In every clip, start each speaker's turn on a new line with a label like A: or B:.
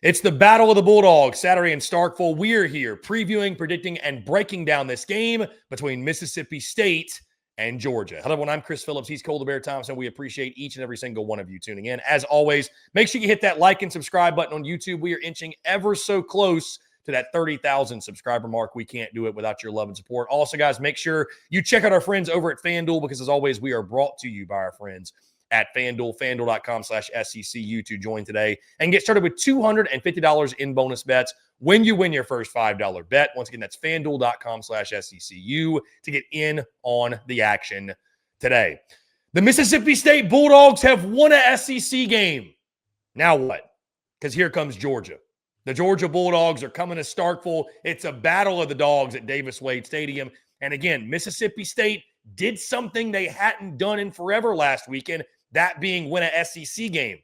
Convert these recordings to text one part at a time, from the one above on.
A: It's the Battle of the Bulldogs, Saturday in Starkville. We're here previewing, predicting, and breaking down this game between Mississippi State and Georgia. Hello, everyone. I'm Chris Phillips. He's Cole Thompson. We appreciate each and every single one of you tuning in. As always, make sure you hit that like and subscribe button on YouTube. We are inching ever so close to that 30,000 subscriber mark. We can't do it without your love and support. Also, guys, make sure you check out our friends over at FanDuel because, as always, we are brought to you by our friends at FanDuel, FanDuel.com/SECU to join today and get started with $250 in bonus bets when you win your first $5 bet. Once again, that's FanDuel.com/SECU to get in on the action today. The Mississippi State Bulldogs have won a SEC game. Now what? Because here comes Georgia. The Georgia Bulldogs are coming to Starkville. It's a battle of the dogs at Davis-Wade Stadium. And again, Mississippi State did something they hadn't done in forever last weekend, that being win a SEC game.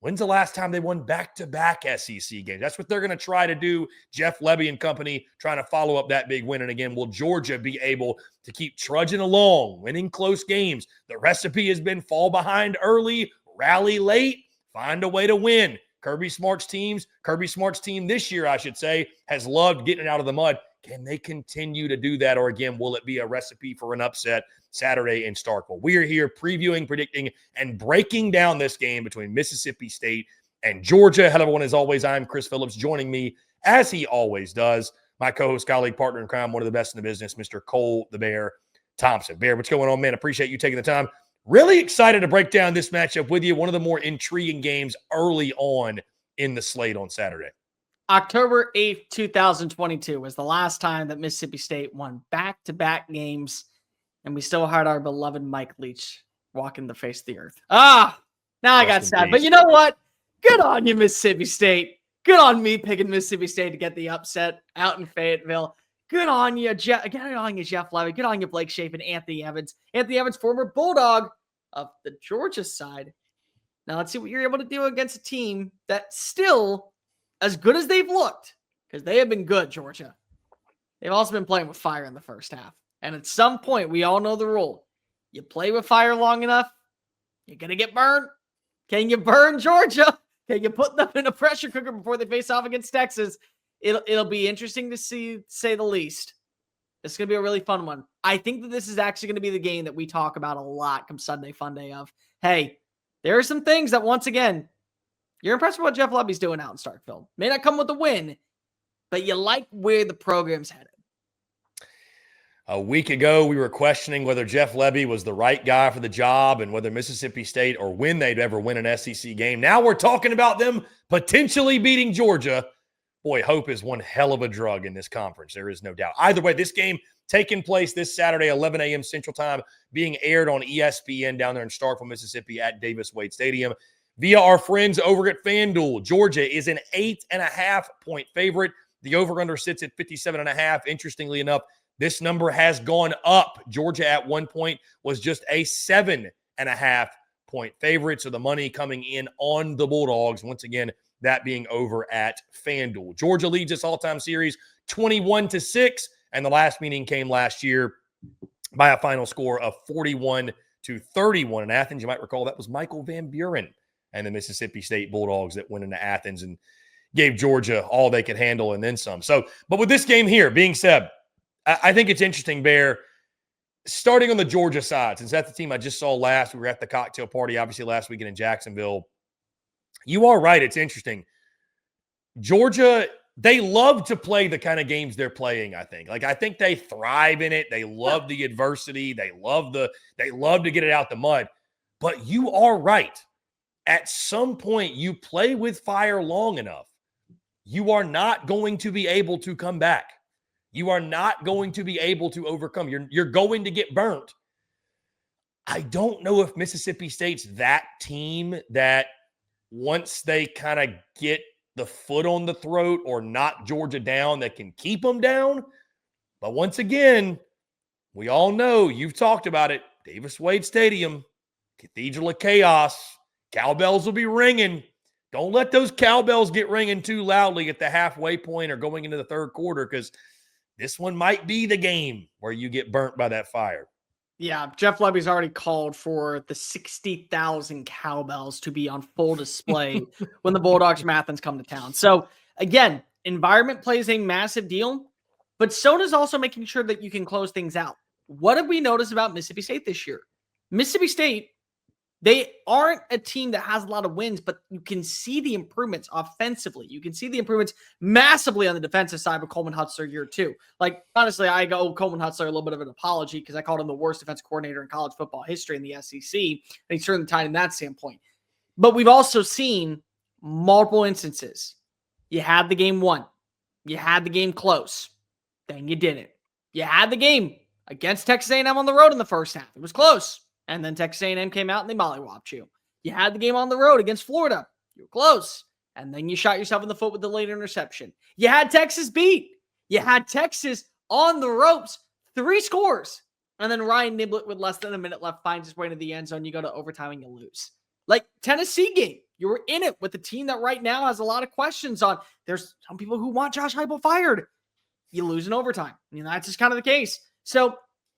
A: When's the last time they won back-to-back SEC games? That's what they're going to try to do. Jeff Lebby and company trying to follow up that big win. And again, will Georgia be able to keep trudging along, winning close games? The recipe has been fall behind early, rally late, find a way to win. Kirby Smart's team this year, I should say, has loved getting it out of the mud. Can they continue to do that? Or again, will it be a recipe for an upset Saturday in Starkville? We are here previewing, predicting, and breaking down this game between Mississippi State and Georgia. Hello, everyone. As always, I'm Chris Phillips. Joining me, as he always does, my co-host, colleague, partner in crime, one of the best in the business, Mr. Cole the Bear Thompson. Bear, what's going on, man? Appreciate you taking the time. Really excited to break down this matchup with you. One of the more intriguing games early on in the slate on Saturday.
B: October 8th, 2022 was the last time that Mississippi State won back-to-back games, and we still had our beloved Mike Leach walking the face of the earth. Now I got sad. But you know what? Good on you, Mississippi State. Good on me picking Mississippi State to get the upset out in Fayetteville. Good on you, Jeff. Good on you, Jeff Levy. Good on you, Blake Shape and Anthony Evans. Anthony Evans, former Bulldog of the Georgia side. Now let's see what you're able to do against a team that still, as good as they've looked, because they have been good, Georgia, they've also been playing with fire in the first half. And at some point, we all know the rule. You play with fire long enough, you're going to get burned. Can you burn Georgia? Can you put them in a pressure cooker before they face off against Texas? It'll be interesting to see, to say the least. It's going to be a really fun one. I think that this is actually going to be the game that we talk about a lot come Sunday Funday of, hey, there are some things that, once again, you're impressed with what Jeff Lebby's doing out in Starkville. May not come with a win, but you like where the program's headed.
A: A week ago, we were questioning whether Jeff Lebby was the right guy for the job and whether Mississippi State or when they'd ever win an SEC game. Now we're talking about them potentially beating Georgia. Boy, hope is one hell of a drug in this conference. There is no doubt. Either way, this game taking place this Saturday, 11 a.m. Central Time, being aired on ESPN down there in Starkville, Mississippi at Davis-Wade Stadium via our friends over at FanDuel. Georgia is an 8.5-point favorite. The over-under sits at 57.5. Interestingly enough, this number has gone up. Georgia at one point was just a 7.5-point favorite. So the money coming in on the Bulldogs, once again, that being over at FanDuel. Georgia leads this all-time series 21-6, and the last meeting came last year by a final score of 41-31 in Athens. You might recall that was Michael Van Buren and the Mississippi State Bulldogs that went into Athens and gave Georgia all they could handle and then some. So, but with this game here being said, I think it's interesting, Bear, starting on the Georgia side, since that's the team I just saw last. We were at the cocktail party, obviously, last weekend in Jacksonville. You are right. It's interesting. Georgia, they love to play the kind of games they're playing, I think. I think they thrive in it. They love the adversity. They love to get it out the mud. But you are right. At some point, you play with fire long enough, you are not going to be able to come back. You are not going to be able to overcome. You're going to get burnt. I don't know if Mississippi State's that team that once they kind of get the foot on the throat or knock Georgia down, that can keep them down. But once again, we all know, you've talked about it, Davis-Wade Stadium, Cathedral of Chaos, cowbells will be ringing. Don't let those cowbells get ringing too loudly at the halfway point or going into the third quarter, because this one might be the game where you get burnt by that fire.
B: Yeah, Jeff Lebby's already called for the 60,000 cowbells to be on full display when the Bulldogs from Athens come to town. So again, environment plays a massive deal, but so does also making sure that you can close things out. What have we noticed about Mississippi State this year? Mississippi State, they aren't a team that has a lot of wins, but you can see the improvements offensively. You can see the improvements massively on the defensive side with Coleman Hutzler year two. Like, honestly, I owe Coleman Hutzler a little bit of an apology because I called him the worst defensive coordinator in college football history in the SEC, and he's certainly tied in that standpoint. But we've also seen multiple instances. You had the game won. You had the game close. Then you didn't. You had the game against Texas A&M on the road in the first half. It was close. And then Texas A&M came out and they mollywopped you. You had the game on the road against Florida. You were close. And then you shot yourself in the foot with the late interception. You had Texas beat. You had Texas on the ropes. 3 scores. And then Ryan Niblett with less than a minute left finds his way into the end zone. You go to overtime and you lose. Like Tennessee game. You were in it with a team that right now has a lot of questions on. There's some people who want Josh Heupel fired. You lose in overtime. That's just kind of the case. So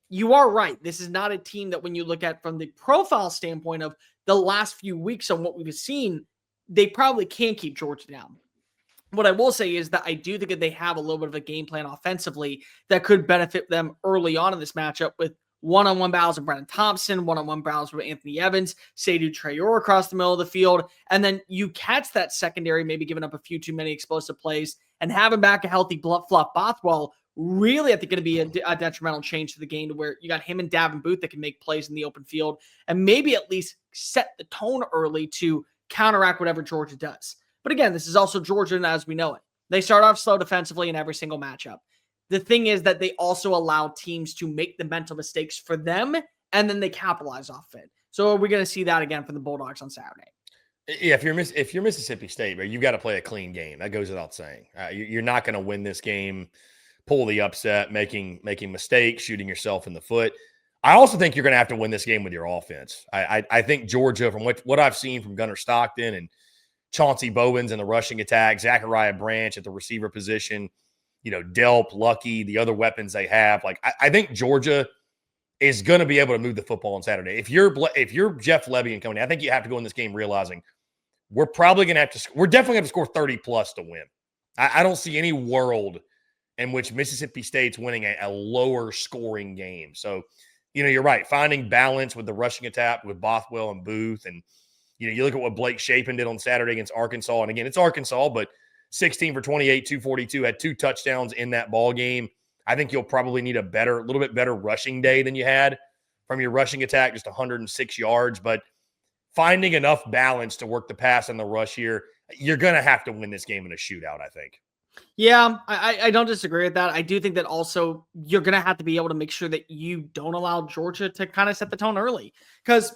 B: you are right. This is not a team that when you look at from the profile standpoint of the last few weeks on what we've seen, they probably can't keep Georgia down. What I will say is that I do think that they have a little bit of a game plan offensively that could benefit them early on in this matchup with one-on-one battles with Brennan Thompson, one-on-one battles with Anthony Evans, Seydou Traore across the middle of the field, and then you catch that secondary maybe giving up a few too many explosive plays and having back a healthy Fluff Bothwell really, I think, going to be a detrimental change to the game to where you got him and Davin Booth that can make plays in the open field and maybe at least set the tone early to counteract whatever Georgia does. But again, this is also Georgia as we know it. They start off slow defensively in every single matchup. The thing is that they also allow teams to make the mental mistakes for them, and then they capitalize off it. So are we going to see that again from the Bulldogs on Saturday?
A: Yeah, if you're Mississippi State, you've got to play a clean game. That goes without saying. You're not going to win this game, pull the upset, making mistakes, shooting yourself in the foot. I also think you're going to have to win this game with your offense. I think Georgia, from what I've seen from Gunnar Stockton and Chauncey Bowens in the rushing attack, Zachariah Branch at the receiver position, Delp, Lucky, the other weapons they have. Like, I think Georgia is going to be able to move the football on Saturday. If you're Jeff Lebby and company, I think you have to go in this game realizing we're definitely going to have to score 30 plus to win. I don't see any world in which Mississippi State's winning a lower scoring game. So, you're right. Finding balance with the rushing attack with Bothwell and Booth. And, you look at what Blake Shapen did on Saturday against Arkansas. And again, it's Arkansas, but 16 for 28, 242, had 2 touchdowns in that ball game. I think you'll probably need a little bit better rushing day than you had from your rushing attack, just 106 yards. But finding enough balance to work the pass and the rush here, you're going to have to win this game in a shootout, I think.
B: Yeah, I don't disagree with that. I do think that also you're going to have to be able to make sure that you don't allow Georgia to kind of set the tone early. Because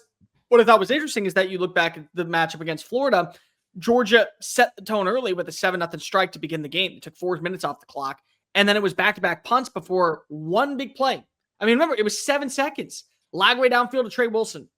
B: what I thought was interesting is that you look back at the matchup against Florida, Georgia set the tone early with a 7-0 strike to begin the game. It took 4 minutes off the clock. And then it was back-to-back punts before one big play. I mean, remember, it was 7 seconds. Lagway downfield to Trey Wilson.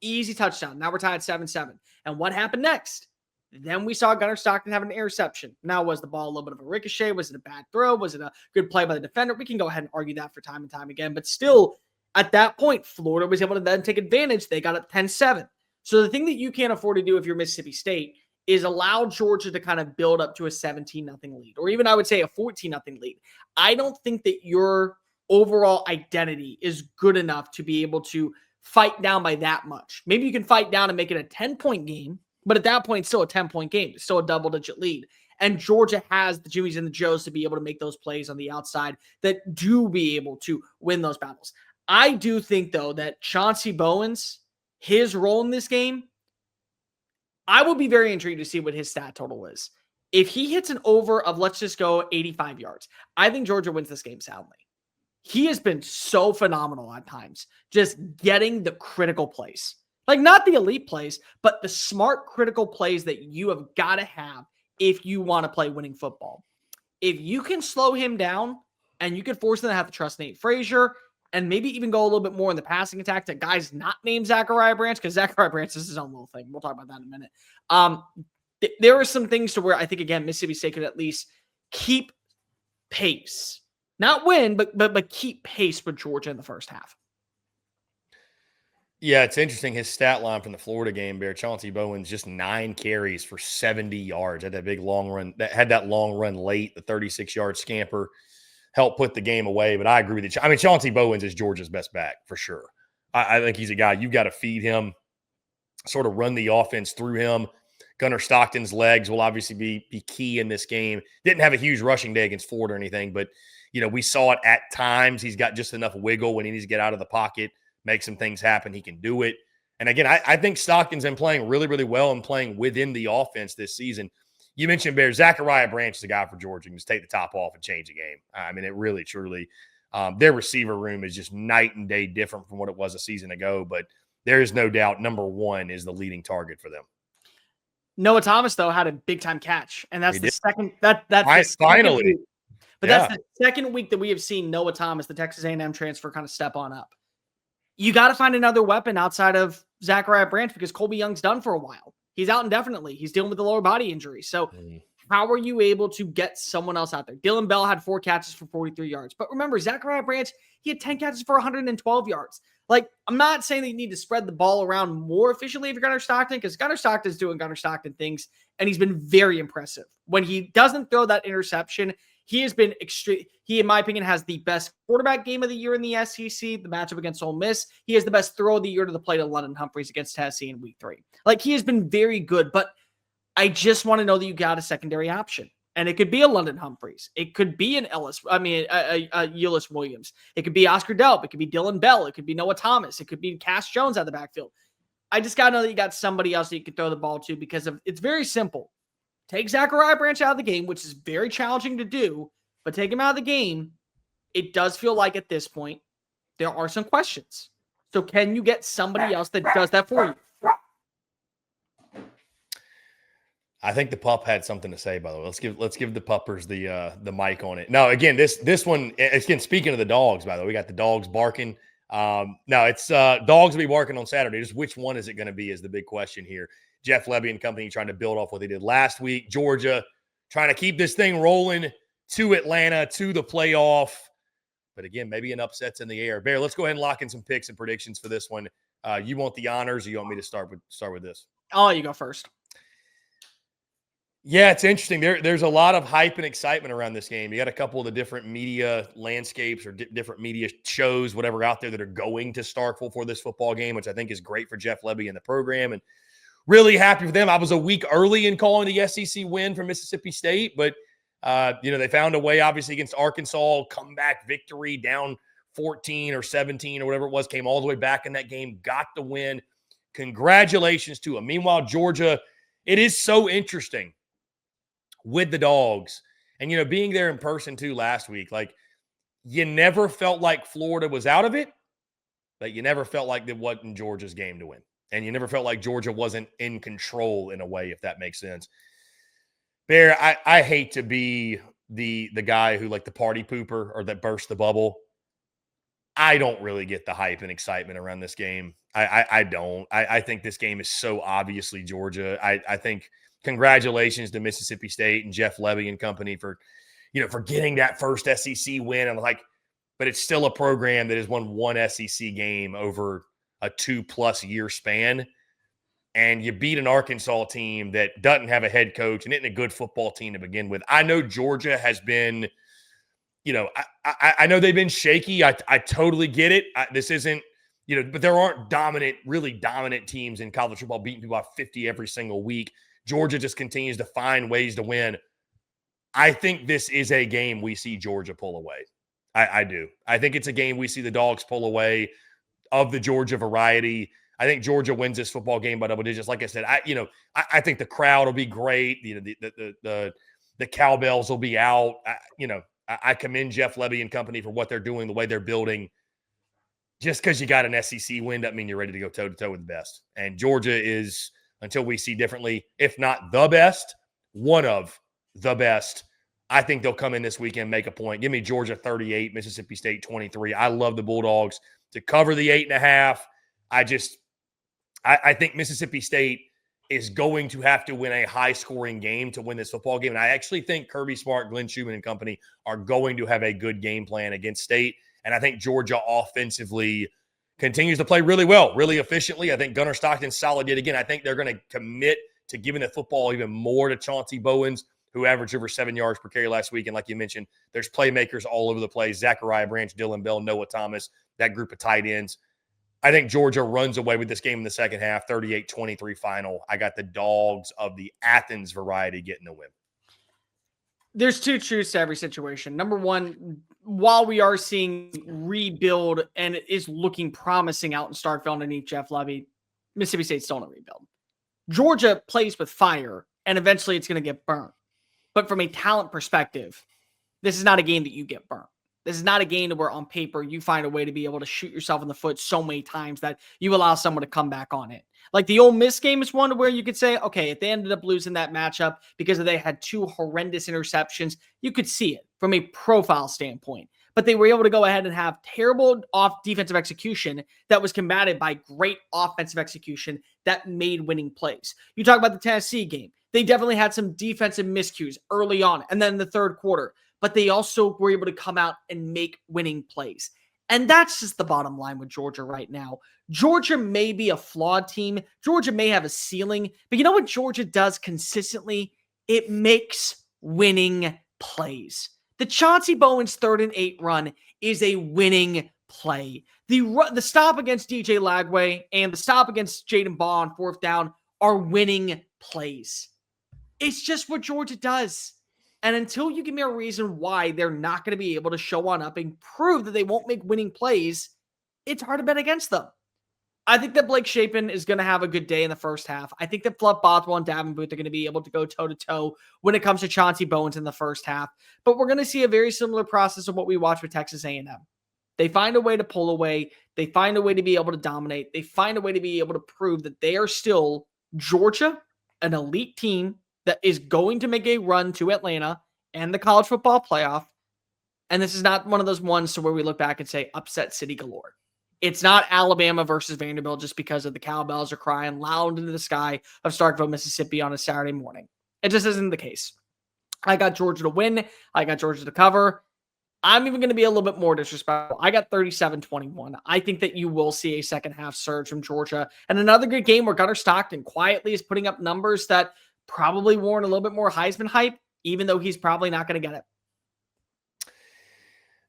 B: Easy touchdown. Now we're tied 7-7. And what happened next? Then we saw Gunnar Stockton have an interception. Now, was the ball a little bit of a ricochet? Was it a bad throw? Was it a good play by the defender? We can go ahead and argue that for time and time again. But still, at that point, Florida was able to then take advantage. They got it 10-7. So the thing that you can't afford to do if you're Mississippi State is allow Georgia to kind of build up to a 17-0 lead, or even I would say a 14-0 lead. I don't think that your overall identity is good enough to be able to fight down by that much. Maybe you can fight down and make it a 10-point game, but at that point, it's still a 10-point game. It's still a double-digit lead. And Georgia has the Jimmies and the Joes to be able to make those plays on the outside that do be able to win those battles. I do think, though, that Chauncey Bowens, his role in this game, I will be very intrigued to see what his stat total is. If he hits an over of, let's just go 85 yards, I think Georgia wins this game soundly. He has been so phenomenal at times, just getting the critical plays. Like, not the elite plays, but the smart critical plays that you have got to have if you want to play winning football. If you can slow him down and you can force them to have to trust Nate Frazier and maybe even go a little bit more in the passing attack to guys not named Zachariah Branch, because Zachariah Branch is his own little thing. We'll talk about that in a minute. There are some things to where I think, again, Mississippi State could at least keep pace. Not win, but keep pace with Georgia in the first half.
A: Yeah, it's interesting. His stat line from the Florida game, Bear, Chauncey Bowens, just 9 carries for 70 yards. Had that big long run, had that long run late, the 36-yard scamper helped put the game away. But I agree with you. I mean, Chauncey Bowens is Georgia's best back for sure. I think he's a guy you've got to feed him, sort of run the offense through him. Gunnar Stockton's legs will obviously be key in this game. Didn't have a huge rushing day against Florida or anything, but we saw it at times. He's got just enough wiggle when he needs to get out of the pocket, make some things happen. He can do it. And again, I think Stockton's been playing really, really well and playing within the offense this season. You mentioned Bear. Zachariah Branch is a guy for Georgia. You can just take the top off and change the game. I mean, it really, truly, their receiver room is just night and day different from what it was a season ago. But there is no doubt number one is the leading target for them.
B: Noah Thomas, though, had a big-time catch, and that's the second – that's
A: finally.
B: Week. But that's the second week that we have seen Noah Thomas, the Texas A&M transfer, kind of step on up. You got to find another weapon outside of Zachariah Branch because Colby Young's done for a while. He's out indefinitely. He's dealing with the lower body injury. So how are you able to get someone else out there? Dylan Bell had 4 catches for 43 yards. But remember, Zachariah Branch, he had 10 catches for 112 yards. Like, I'm not saying that you need to spread the ball around more efficiently if you're Gunnar Stockton, because Gunnar Stockton's doing Gunnar Stockton things, and he's been very impressive. When he doesn't throw that interception, he has been extreme. He, in my opinion, has the best quarterback game of the year in the SEC, the matchup against Ole Miss. He has the best throw of the year to the plate of London Humphreys against Tennessee in week 3. Like, he has been very good, but I just want to know that you got a secondary option. And it could be a London Humphreys. It could be an Ulyss Williams. It could be Oscar Delp. It could be Dylan Bell. It could be Noah Thomas. It could be Cass Jones out of the backfield. I just got to know that you got somebody else that you can throw the ball to because it's very simple. Take Zachariah Branch out of the game, which is very challenging to do, but take him out of the game. It does feel like at this point, there are some questions. So can you get somebody else that does that for you?
A: I think the pup had something to say, by the way. Let's give the puppers the mic on it. No, again, this one, again, speaking of the dogs, by the way, we got the dogs barking. No, it's dogs will be barking on Saturday. Just which one is it going to be is the big question here. Jeff Lebby and company trying to build off what they did last week. Georgia trying to keep this thing rolling to Atlanta, to the playoff. But again, maybe an upset's in the air. Bear, let's go ahead and lock in some picks and predictions for this one. You want the honors, or you want me to start with this?
B: I'll let you go first.
A: Yeah, it's interesting. There's a lot of hype and excitement around this game. You got a couple of the different media landscapes or different media shows, whatever out there that are going to Starkville for this football game, which I think is great for Jeff Lebby and the program, and really happy for them. I was a week early in calling the SEC win for Mississippi State, but they found a way, obviously, against Arkansas, comeback victory, down 14 or 17 or whatever it was, came all the way back in that game, got the win. Congratulations to them. Meanwhile, Georgia, it is so interesting with the dogs. And, being there in person too last week, like, you never felt like Florida was out of it, but you never felt like it wasn't Georgia's game to win. And you never felt like Georgia wasn't in control in a way, if that makes sense. Bear, I hate to be the guy who, like, the party pooper or that burst the bubble. I don't really get the hype and excitement around this game. I don't. I think this game is so obviously Georgia. I think congratulations to Mississippi State and Jeff Lebby and company for getting that first SEC win. I'm like, but it's still a program that has won one SEC game over a 2+ year span. And you beat an Arkansas team that doesn't have a head coach and isn't a good football team to begin with. I know Georgia has been, I know they've been shaky. I totally get it. This isn't, but there aren't really dominant teams in college football beating people by 50 every single week. Georgia just continues to find ways to win. I think this is a game we see Georgia pull away. I do. I think it's a game we see the dogs pull away of the Georgia variety. I think Georgia wins this football game by double digits. Like I said, I think the crowd will be great. The cowbells will be out. I commend Jeff Lebby and company for what they're doing, the way they're building. Just because you got an SEC win doesn't mean you're ready to go toe-to-toe with the best. And Georgia is, until we see differently, if not the best, one of the best. I think they'll come in this weekend, make a point. Give me Georgia 38, Mississippi State 23. I love the Bulldogs to cover the 8.5. I think Mississippi State is going to have to win a high-scoring game to win this football game. And I actually think Kirby Smart, Glenn Schumann, and company are going to have a good game plan against State. And I think Georgia offensively continues to play really well, really efficiently. I think Gunnar Stockton's solid yet again. I think they're going to commit to giving the football even more to Chauncey Bowens, who averaged over 7 yards per carry last week. And like you mentioned, there's playmakers all over the place. Zachariah Branch, Dylan Bell, Noah Thomas, that group of tight ends. I think Georgia runs away with this game in the second half, 38-23 final. I got the Dogs of the Athens variety getting the win.
B: There's two truths to every situation. Number one, while we are seeing rebuild and it is looking promising out in Starkville underneath Jeff Lebby, Mississippi State's still in a rebuild. Georgia plays with fire, and eventually it's going to get burnt. But from a talent perspective, this is not a game that you get burnt. This is not a game where on paper you find a way to be able to shoot yourself in the foot so many times that you allow someone to come back on it. Like the Ole Miss game is one where you could say, okay, if they ended up losing that matchup because they had two horrendous interceptions, you could see it from a profile standpoint. But they were able to go ahead and have terrible off defensive execution that was combated by great offensive execution that made winning plays. You talk about the Tennessee game. They definitely had some defensive miscues early on and then in the third quarter, but they also were able to come out and make winning plays. And that's just the bottom line with Georgia right now. Georgia may be a flawed team. Georgia may have a ceiling, but you know what Georgia does consistently? It makes winning plays. The Chauncey Bowens 3rd and 8 run is a winning play. The stop against DJ Lagway and the stop against Jaden Baugh on 4th down are winning plays. It's just what Georgia does. And until you give me a reason why they're not going to be able to show on up and prove that they won't make winning plays, it's hard to bet against them. I think that Blake Shapen is going to have a good day in the first half. I think that Fluff Bothwell and Davin Booth are going to be able to go toe-to-toe when it comes to Chauncey Bowens in the first half. But we're going to see a very similar process of what we watch with Texas A&M. They find a way to pull away. They find a way to be able to dominate. They find a way to be able to prove that they are still Georgia, an elite team that is going to make a run to Atlanta and the college football playoff. And this is not one of those ones to where we look back and say upset city galore. It's not Alabama versus Vanderbilt just because of the cowbells are crying loud into the sky of Starkville, Mississippi on a Saturday morning. It just isn't the case. I got Georgia to win. I got Georgia to cover. I'm even going to be a little bit more disrespectful. I got 37-21. I think that you will see a second half surge from Georgia. And another good game where Gunnar Stockton quietly is putting up numbers that probably warrant a little bit more Heisman hype, even though he's probably not going to get it.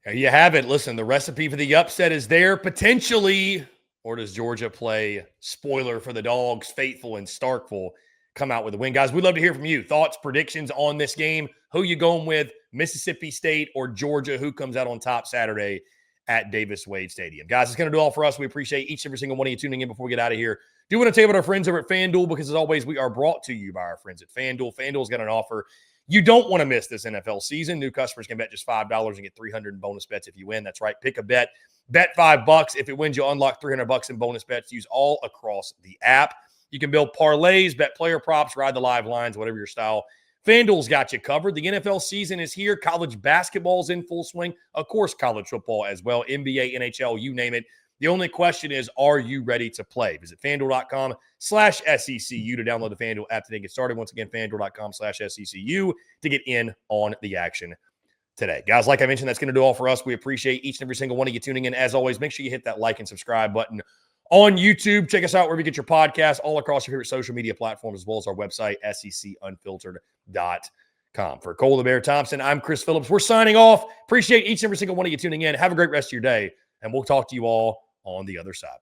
A: There you have it. Listen, the recipe for the upset is there potentially. Or does Georgia play spoiler for the Dogs, faithful and Starkville, come out with a win? Guys, we'd love to hear from you. Thoughts, predictions on this game. Who you going with, Mississippi State or Georgia? Who comes out on top Saturday at Davis-Wade Stadium? Guys, it's going to do all for us. We appreciate each and every single one of you tuning in before we get out of here. Do want to tell you about our friends over at FanDuel because, as always, we are brought to you by our friends at FanDuel. FanDuel's got an offer you don't want to miss this NFL season. New customers can bet just $5 and get $300 in bonus bets if you win. That's right. Pick a bet. Bet $5. If it wins, you'll unlock $300 in bonus bets. Use all across the app. You can build parlays, bet player props, ride the live lines, whatever your style. FanDuel's got you covered. The NFL season is here. College basketball's in full swing. Of course, college football as well. NBA, NHL, you name it. The only question is, are you ready to play? Visit FanDuel.com/SECU to download the FanDuel app today. Get started. Once again, FanDuel.com/SECU to get in on the action today. Guys, like I mentioned, that's going to do all for us. We appreciate each and every single one of you tuning in. As always, make sure you hit that like and subscribe button on YouTube. Check us out wherever you get your podcasts, all across your favorite social media platforms, as well as our website, secunfiltered.com. For Cole the Bear Thompson, I'm Chris Phillips. We're signing off. Appreciate each and every single one of you tuning in. Have a great rest of your day, and we'll talk to you all on the other side.